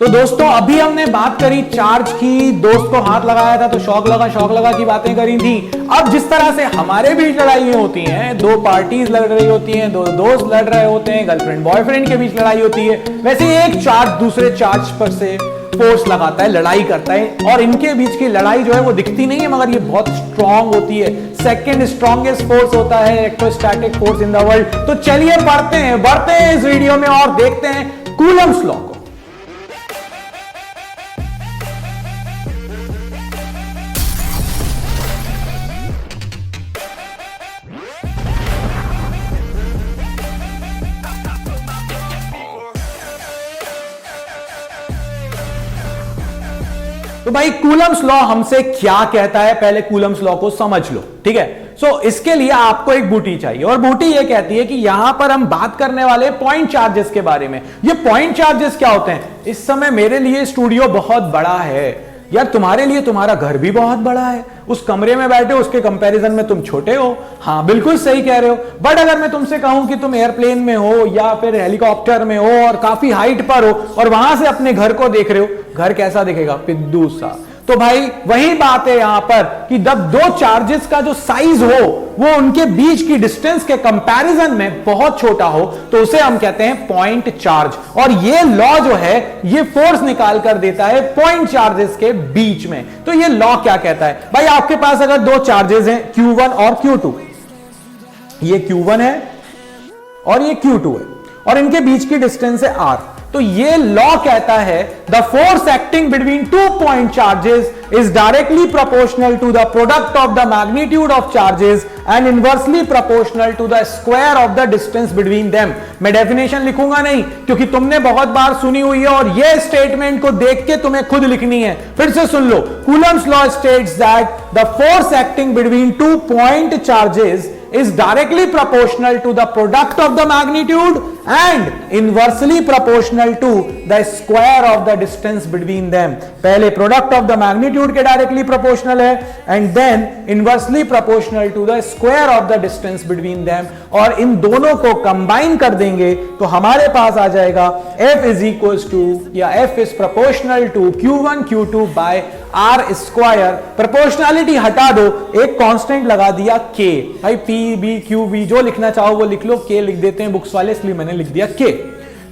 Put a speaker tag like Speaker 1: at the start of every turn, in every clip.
Speaker 1: तो दोस्तों अभी हमने बात करी चार्ज की, दोस्त को हाथ लगाया था तो शौक लगा की बातें करी थी। अब जिस तरह से हमारे बीच लड़ाई होती हैं, दो पार्टीज लड़ रही होती हैं, दो दोस्त लड़ रहे होते हैं, गर्लफ्रेंड बॉयफ्रेंड के बीच लड़ाई होती है, वैसे एक चार्ज दूसरे चार्ज पर से फोर्स लगाता है, लड़ाई करता है। और इनके बीच की लड़ाई जो है वो दिखती नहीं है, मगर ये बहुत स्ट्रांग होती है। सेकंड स्ट्रॉन्गेस्ट फोर्स होता है electrostatic force in the world. तो चलिए बढ़ते हैं इस वीडियो में और देखते हैं कूलम्ब्स लॉ को। तो भाई कूलम्ब्स लॉ हमसे क्या कहता है, पहले कूलम्ब्स लॉ को समझ लो, ठीक है। इसके लिए आपको एक बूटी चाहिए और बूटी ये कहती है कि यहां पर हम बात करने वाले पॉइंट चार्जेस के बारे में। ये पॉइंट चार्जेस क्या होते हैं? इस समय मेरे लिए स्टूडियो बहुत बड़ा है यार, तुम्हारे लिए तुम्हारा घर भी बहुत बड़ा है, उस कमरे में बैठे हो उसके कंपैरिजन में तुम छोटे हो। हाँ बिल्कुल सही कह रहे हो। बट अगर मैं तुमसे कहूं कि तुम एयरप्लेन में हो या फिर हेलीकॉप्टर में हो और काफी हाइट पर हो और वहां से अपने घर को देख रहे हो, घर कैसा दिखेगा? पिद्दू सा। तो भाई वही बात है यहां पर कि जब दो चार्जेस का जो साइज हो वो उनके बीच की डिस्टेंस के कंपैरिजन में बहुत छोटा हो तो उसे हम कहते हैं पॉइंट चार्ज। और ये लॉ जो है ये फोर्स निकाल कर देता है पॉइंट चार्जेस के बीच में। तो ये लॉ क्या कहता है? भाई आपके पास अगर दो चार्जेस हैं Q1 और Q2, ये Q1 है और ये Q2 है और इनके बीच की डिस्टेंस है R, तो ये लॉ कहता है the force acting between two point charges is directly proportional to the product of the magnitude of charges and inversely proportional to the square of the distance between them. मैं definition लिखूंगा नहीं क्योंकि तुमने बहुत बार सुनी हुई है और ये स्टेटमेंट को देख के तुम्हें खुद लिखनी है। फिर से सुन लो, Coulomb's law states that the force acting between two point charges is directly proportional to the product of the magnitude and inversely proportional to the square of the distance between them। पहले product of the magnitude के directly proportional है and then inversely proportional to the square of the distance between them। और इन दोनों को combine कर देंगे तो हमारे पास आ जाएगा F is equals to या F is proportional to Q1 Q2 by R square. Proportionality हटा दो, एक कांस्टेंट लगा दिया K। भाई P B Q V जो लिखना चाहो वो लिख लो, K लिख देते हैं बुक्स वाले इसलिए मैंने लिख दिया K।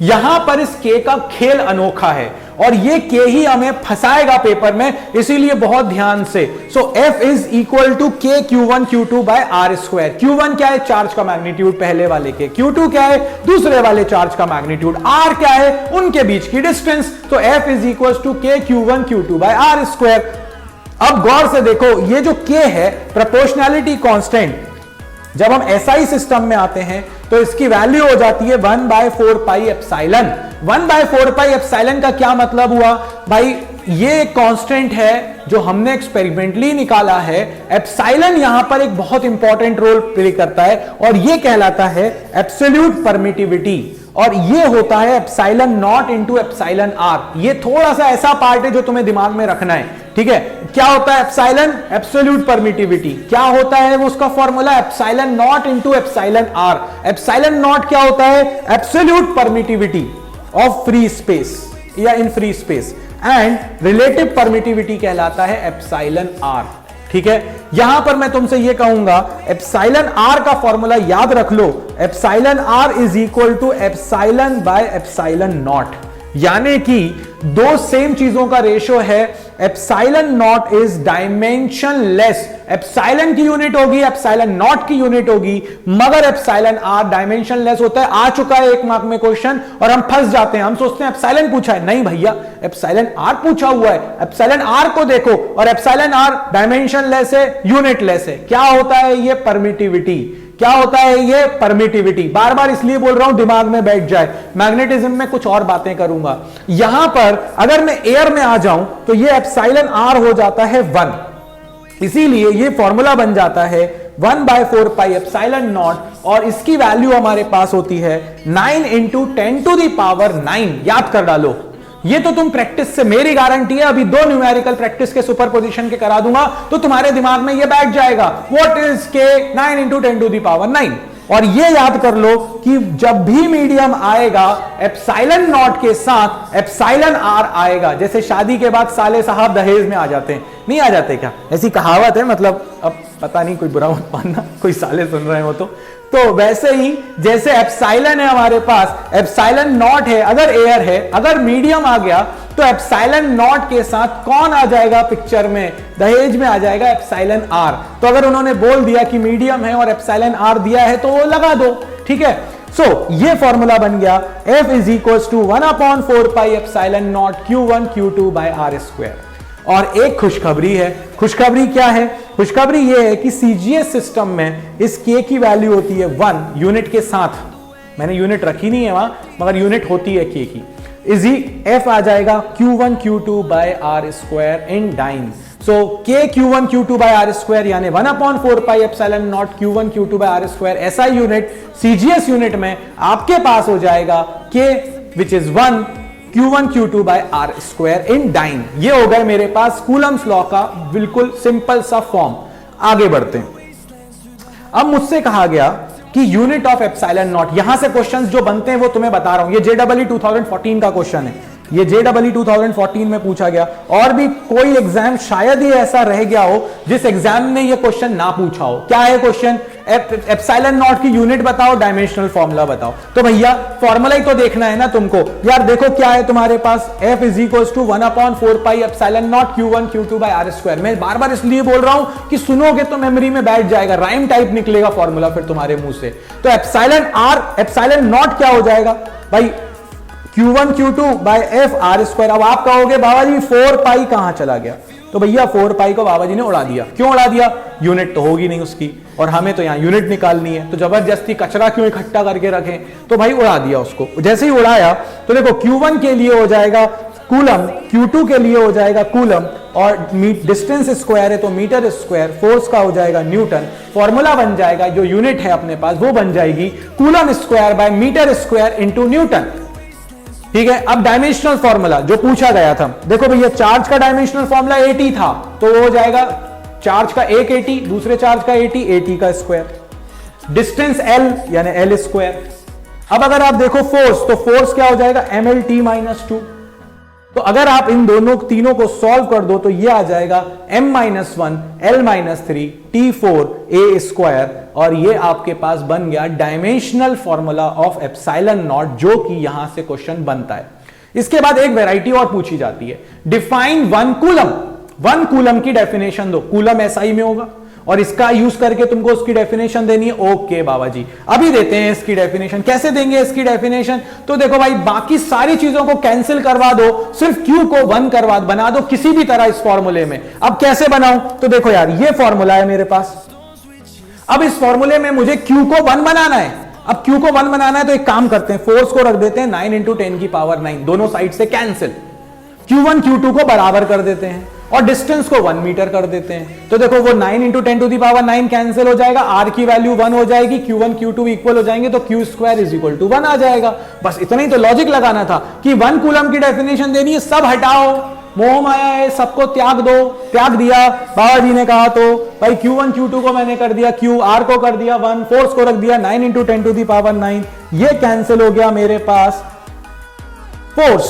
Speaker 1: यहां पर इस K का खेल अनोखा है और ये K ही हमें फंसाएगा पेपर में, इसीलिए बहुत ध्यान से। So F is equal to K Q1 Q2 by R square. Q1 क्या है? चार्ज का मैग्नीट्यूड पहले वाले के। Q2 क्या है? दूसरे वाले चार्ज का मैग्नीट्यूड। R क्या है? उनके बीच की डिस्टेंस। तो F is equal to K Q1 Q2 by R square. अब गौर से देखो, ये जो K है प्रोपोर्शनैलिटी कांस्टेंट, जब हम SI सिस्टम में आते हैं तो इसकी वैल्यू हो जाती है 1/4 पाई एप्सिलॉन। 1/4 पाई एप्सिलॉन का क्या मतलब हुआ? भाई ये कांस्टेंट है जो हमने एक्सपेरिमेंटली निकाला है। एप्सिलॉन यहां पर एक बहुत इंपॉर्टेंट रोल प्ले करता है और ये कहलाता है एब्सोल्यूट परमिटिविटी और ये होता है epsilon naught into epsilon R. ये थोड़ा सा ऐसा पार्ट है जो तुम्हें दिमाग में रखना है, ठीक है। क्या होता है एप्सिलॉन? Absolute permittivity. क्या होता है वो उसका formula? Epsilon naught into epsilon R. Epsilon naught क्या होता है? Absolute permittivity of free space या in free space and relative permittivity कहलाता है एप्सिलॉन आर, ठीक है। यहां पर मैं तुमसे यह कहूंगा एप्सिलॉन आर का फॉर्मूला याद रख लो। Epsilon R is equal to epsilon by epsilon naught, यानी कि दो सेम चीजों का रेशियो है। Epsilon naught is dimensionless. Epsilon की यूनिट होगी, एप्सिलॉन नॉट की यूनिट होगी, मगर एप्सिलॉन आर डायमेंशन लेस होता है। आ चुका है एक मार्क में क्वेश्चन और हम फंस जाते हैं, हम सोचते हैं एप्सिलॉन पूछा है। नहीं भैया, एप्सिलॉन आर पूछा हुआ है। एप्सिलॉन आर को देखो और एप्सिलॉन आर डायमेंशन लेस है, यूनिट लेस है। क्या होता है ये? परमिटिविटी। क्या होता है ये? परमिटिविटी। बार बार इसलिए बोल रहा हूं दिमाग में बैठ जाए, मैग्नेटिज्म में कुछ और बातें करूंगा। यहां पर अगर मैं एयर में आ जाऊं तो ये एप्सिलॉन आर हो जाता है 1, इसीलिए ये फॉर्मूला बन जाता है 1/4 पाई एप्सिलॉन नॉट और इसकी वैल्यू हमारे पास होती है 9 इंटू 10 टू द पावर 9। याद कर डालो, ये तो तुम प्रैक्टिस से, मेरी गारंटी है अभी दो न्यूमेरिकल प्रैक्टिस के सुपरपोजिशन के करा दूंगा तो तुम्हारे दिमाग में ये बैठ जाएगा। व्हाट इज के? 9 इंटू 10 टू द पावर 9। और ये याद कर लो कि जब भी मीडियम आएगा एप्सिलॉन नॉट के साथ एप्सिलॉन आर आएगा। जैसे शादी के बाद साले साहब दहेज में आ जाते हैं, नहीं आ जाते क्या? ऐसी कहावत है, मतलब अब पता नहीं, कोई बुरा मत मानना, कोई साले सुन रहे हो तो वैसे ही जैसे एप्सिलॉन है हमारे पास, एप्सिलॉन नॉट है, अगर एयर है, अगर मीडियम आ गया तो एप्सिलॉन नॉट के साथ कौन आ जाएगा पिक्चर में? दहेज में आ जाएगा एप्सिलॉन आर। तो अगर उन्होंने बोल दिया कि मीडियम है और एप्सिलॉन आर दिया है तो वो लगा दो, ठीक है। सो ये फॉर्मूला बन गया F is equal to 1/4 pi epsilon naught Q1 Q2 by R square. और एक खुशखबरी है, खुशखबरी क्या है? खुशखबरी ये है कि सीजीएस सिस्टम में इस k की वैल्यू होती है 1 यूनिट के साथ, मैंने यूनिट रखी नहीं है वहां, मगर यूनिट होती है k की। इजी F आ जाएगा Q1 Q2 by R square in dyne. So k Q1 Q2 by R square यानी 1/4 pi epsilon naught Q1 Q2 by R square. ऐसा यूनिट सीजीएस यूनिट में आपके पास हो जाएगा k which is 1 Q1 Q2 by R square in dyne. ये हो गए मेरे पास कूलम्स लॉ का बिल्कुल सिंपल सा फॉर्म। आगे बढ़ते हैं। अब मुझसे कहा गया कि यूनिट ऑफ एप्सिलॉन नॉट, यहां से क्वेश्चंस जो बनते हैं वो तुम्हें बता रहा हूं, ये JEE 2014 का क्वेश्चन है, ये JEE 2014 में पूछा गया। और भी कोई एग्जाम शायद ही ऐसा रह गया हो जिस एग्जाम ने ये क्वेश्चन ना पूछा हो। क्या है क्वेश्चन? एप्सिलॉन नॉट की यूनिट बताओ, डायमेंशनल फॉर्मूला बताओ। तो भैया फॉर्मूला ही तो देखना है ना तुमको। यार देखो क्या है तुम्हारे पास, F is equal to 1/4 pi epsilon naught Q1 Q2 by R square. मैं बार बार इसलिए बोल रहा हूं कि सुनोगे तो मेमोरी में बैठ जाएगा, राइम टाइप निकलेगा फॉर्मूला फिर तुम्हारे मुंह से। तो एप्सिलॉन नॉट क्या हो जाएगा भाई? Q1 Q2 bye F R square. अब आप कहोगे बाबा जी 4 पाई कहां चला गया? तो भैया 4 पाई को बाबा जी ने उड़ा दिया। क्यों उड़ा दिया? यूनिट तो होगी नहीं उसकी, और हमें तो यहां यूनिट निकालनी है, तो जबरदस्ती कचरा क्यों इकट्ठा करके रखें? तो भाई उड़ा दिया उसको। जैसे ही उड़ाया तो देखो Q1 के लिए हो जाएगा कूलम, Q2 के लिए हो जाएगा कूलम, और डिस्टेंस स्क्वायर है तो मीटर स्क्वायर, फोर्स का हो जाएगा न्यूटन। फॉर्मूला बन जाएगा, जो यूनिट है अपने पास वो बन जाएगी coulomb square by metre square into newton. ठीक है। अब डायमेंशनल फॉर्मूला जो पूछा गया था, देखो भैया चार्ज का डायमेंशनल फॉर्मूला 80 था, तो वो हो जाएगा चार्ज का एक 80, दूसरे चार्ज का 80 का स्क्वायर, डिस्टेंस L यानी L स्क्वायर। अब अगर आप देखो फोर्स, तो फोर्स क्या हो जाएगा? MLT-2। तो अगर आप इन दोनों तीनों को सॉल्व कर दो तो ये आ जाएगा M-1 L-3 T4 A square, और ये आपके पास बन गया dimensional formula of epsilon not, जो कि यहां से क्वेश्चन बनता है। इसके बाद एक वैरायटी और पूछी जाती है, डिफाइन 1 कूलम। 1 कूलम की डेफिनेशन दो। कूलम SI में होगा और इसका यूज करके तुमको उसकी डेफिनेशन देनी है। ओके बाबा जी, अभी देते हैं इसकी डेफिनेशन। कैसे देंगे इसकी डेफिनेशन? तो देखो भाई, बाकी सारी चीजों को कैंसिल करवा दो, सिर्फ Q को 1 बना दो किसी भी तरह इस फॉर्मूले में। अब कैसे बनाऊं? तो देखो यार, ये फॉर्मूला है मेरे पास। अब इस फॉर्मूले में मुझे Q को 1 बनाना है। अब Q को 1 बनाना है तो एक काम करते हैं, फोर्स को रख देते हैं 9 × 10⁹, दोनों साइड से कैंसिल। Q1 Q2 को बराबर कर देते हैं और डिस्टेंस को 1 मीटर कर देते हैं। तो देखो वो 9 × 10⁹ कैंसिल हो जाएगा, R की वैल्यू 1 हो जाएगी, Q1 Q2 इक्वल हो जाएंगे, तो Q² = 1 आ जाएगा। बस इतना ही तो लॉजिक लगाना था कि 1 कूलम की डेफिनेशन देनी है। सब हटाओ, मोह माया है, सबको त्याग दो। त्याग दिया बाबा जी ने कहा, तो भाई Q1 Q2 को मैंने कर दिया Q, R को कर दिया 1, फोर्स को रख दिया 9 × 10⁹, ये कैंसिल हो गया मेरे पास फोर्स,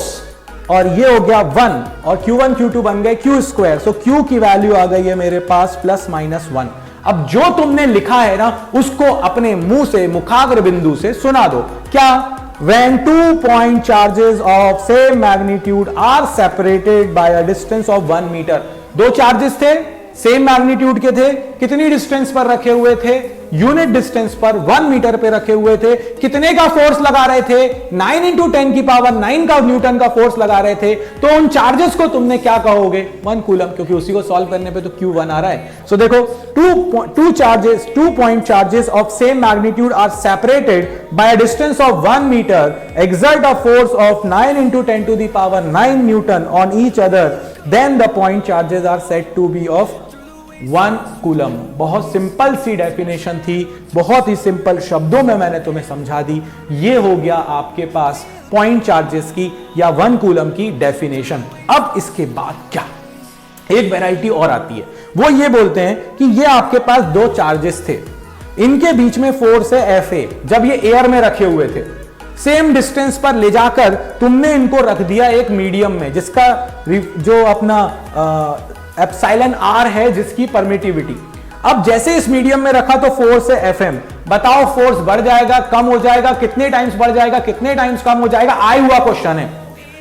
Speaker 1: और ये हो गया 1, और Q1 Q2 बन गए Q²। सो Q की वैल्यू आ गई है मेरे पास +-1। अब जो तुमने लिखा है ना, उसको अपने मुंह से, मुखाग्र बिंदु से सुना दो। क्या? When 2 point charges of same magnitude are separated by a distance of 1 meter। दो चार्जेस थे, सेम मैग्नीट्यूड के थे, कितनी डिस्टेंस पर रखे हुए थे? यूनिट डिस्टेंस पर 1 मीटर पे रखे हुए थे। कितने का फोर्स लगा रहे थे? 9 × 10⁹ का न्यूटन का फोर्स लगा रहे थे। तो उन चार्जेस को तुमने क्या कहोगे? 1 कूलम, क्योंकि उसी को सॉल्व करने पे तो Q1 आ रहा है। सो देखो, 2 point charges of same magnitude are separated by a distance of 1 meter, exert a force of 9 × 10⁹ Newton on each other, then the point charges are said to be of 1 coulomb. बहुत simple सी definition थी, बहुत ही simple शब्दों में मैंने तुम्हें समझा दी। ये हो गया आपके पास पॉइंट चार्जेस की या 1 कूलम की डेफिनेशन। अब इसके बाद क्या? एक वैरायटी और आती है, वो ये बोलते हैं कि ये आपके पास 2 चार्जेस थे, इनके बीच में फोर्स है Fa, जब ये एयर में रखे हुए थे, सेम डिस्टेंस पर ले जाकर तुमने इनको रख दिया एक मीडियम में, जिसका जो अपना एप्सिलॉन r है, जिसकी परमिटिविटी। अब जैसे इस मीडियम में रखा तो फोर्स है Fm। बताओ फोर्स बढ़ जाएगा, कम हो जाएगा, कितने टाइम्स बढ़ जाएगा, कितने टाइम्स कम हो जाएगा, आया हुआ क्वेश्चन है।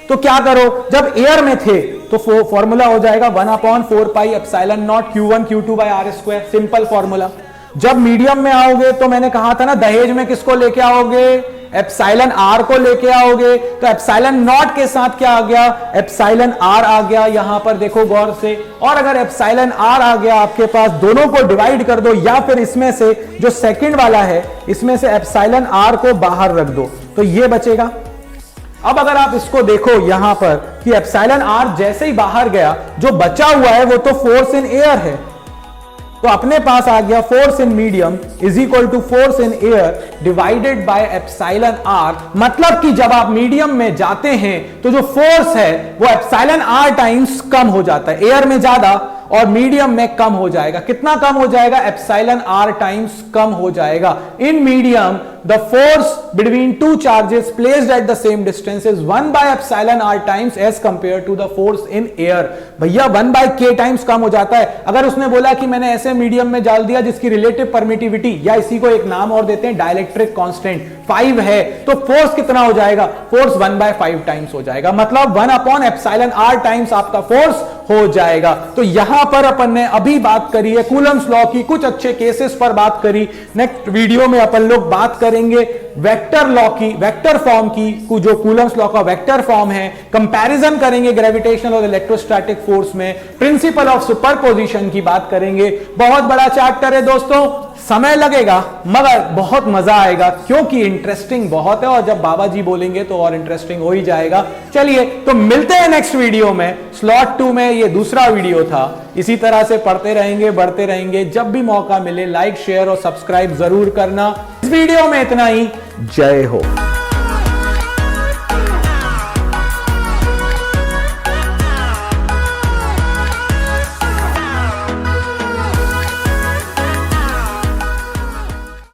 Speaker 1: तो क्या करो, जब एयर में थे तो फॉर्मूला हो जाएगा 1/4 pi epsilon naught Q1 Q2 by R square, simple formula. जब मीडियम में आओगे तो मैंने कहा था ना, दहेज में किसको लेके आओगे, एप्सिलॉन r को लेके आओगे, तो एप्सिलॉन नॉट के साथ क्या आ गया, एप्सिलॉन r आ गया। यहां पर देखो गौर से, और अगर एप्सिलॉन r आ गया आपके पास, दोनों को डिवाइड कर दो, या फिर इसमें से जो सेकंड वाला है इसमें से एप्सिलॉन r को बाहर रख दो, तो ये बचेगा। अब अगर आप इसको देखो यहां पर कि एप्सिलॉन r जैसे ही बाहर गया, जो बचा हुआ है वो तो फोर्स इन एयर है, तो अपने पास आ गया force in medium is equal to force in air divided by epsilon r। मतलब कि जब आप मीडियम में जाते हैं तो जो फोर्स है वो एप्सिलॉन r टाइम्स कम हो जाता है, एयर में ज्यादा और मीडियम में कम हो जाएगा। कितना कम हो जाएगा, एप्सिलॉन r टाइम्स कम हो जाएगा। In medium the force between two charges placed at the same distance is 1 by epsilon r times as compared to the force in air। भैया 1 by k टाइम्स कम हो जाता है। अगर उसने बोला कि मैंने ऐसे मीडियम में डाल दिया जिसकी रिलेटिव परमिटिविटी, या इसी को एक नाम और देते हैं डाइलेक्ट्रिक कांस्टेंट, 5 है, तो फोर्स कितना हो जाएगा, फोर्स 1/5 टाइम्स हो जाएगा। मतलब 1/εr टाइम्स आपका फोर्स हो जाएगा। तो यहां पर अपन ने अभी बात करी है कूलम्स लॉ की, कुछ अच्छे केसेस पर बात करी। नेक्स्ट वीडियो में अपन लोग बात करेंगे वेक्टर लॉ की, वेक्टर फॉर्म की, जो कूलम्स लॉ का वेक्टर फॉर्म है, कंपैरिजन करेंगे ग्रेविटेशनल और इलेक्ट्रोस्टैटिक फोर्स में, प्रिंसिपल ऑफ सुपरपोजिशन की बात करेंगे। बहुत बड़ा चैप्टर है दोस्तों, समय लगेगा मगर बहुत मजा आएगा, क्योंकि इंटरेस्टिंग बहुत है, और जब बाबा जी बोलेंगे तो और इंटरेस्टिंग हो ही जाएगा। चलिए तो मिलते हैं नेक्स्ट वीडियो में। स्लॉट 2 में ये दूसरा वीडियो था। इसी तरह से पढ़ते रहेंगे, बढ़ते रहेंगे। जब भी मौका मिले लाइक, शेयर और सब्सक्राइब जरूर करना। इस वीडियो में इतना ही। जय हो।